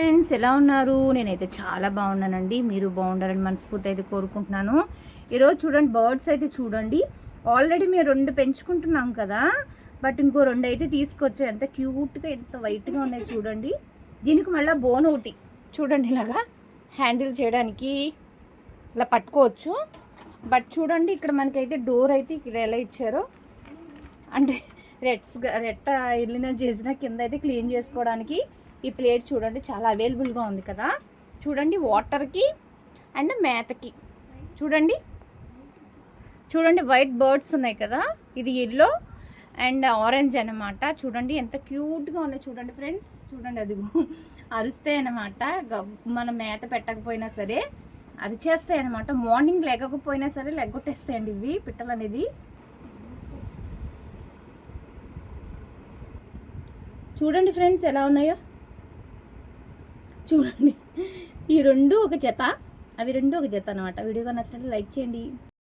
Friends, ఎలా ఉన్నారు? నేనైతే చాలా బాగున్నానండి. మీరు బాగుండాలని మనస్ఫూర్తి అయితే కోరుకుంటున్నాను. ఈరోజు చూడండి, బర్డ్స్ అయితే చూడండి. ఆల్రెడీ మేము 2 పెంచుకుంటున్నాం కదా, బట్ ఇంకో 2 అయితే తీసుకొచ్చా. ఎంత క్యూట్గా, ఎంత వైట్గా ఉన్నాయి చూడండి. దీనికి మళ్ళీ బోన్ ఒకటి చూడండి, ఇలాగా హ్యాండిల్ చేయడానికి ఇలా పట్టుకోవచ్చు. బట్ చూడండి, ఇక్కడ మనకైతే డోర్ అయితే ఇక్కడ ఎలా ఇచ్చారో, అంటే రెట్ట వెళ్ళిన చేసిన కింద అయితే క్లీన్ చేసుకోవడానికి ఈ ప్లేట్ చూడండి, చాలా అవైలబుల్గా ఉంది కదా. చూడండి, వాటర్కి అండ్ మేతకి చూడండి. చూడండి, వైట్ బర్డ్స్ ఉన్నాయి కదా, ఇది ఎల్లో అండ్ ఆరెంజ్ అనమాట. చూడండి ఎంత క్యూట్గా ఉన్నాయి చూడండి ఫ్రెండ్స్. చూడండి, అది అరుస్తాయి అన్నమాట. మనం మేత పెట్టకపోయినా సరే అరిచేస్తాయి అన్నమాట. మార్నింగ్ లెగకపోయినా సరే లెగ్గొట్టేస్తాయండి ఇవి పిట్టలు అనేది. చూడండి ఫ్రెండ్స్, ఎలా ఉన్నాయో చూడండి. ఈ 2 ఒక జత, అవి 2 ఒక జత అనమాట. వీడియోగా నచ్చినట్టు లైక్ చేయండి.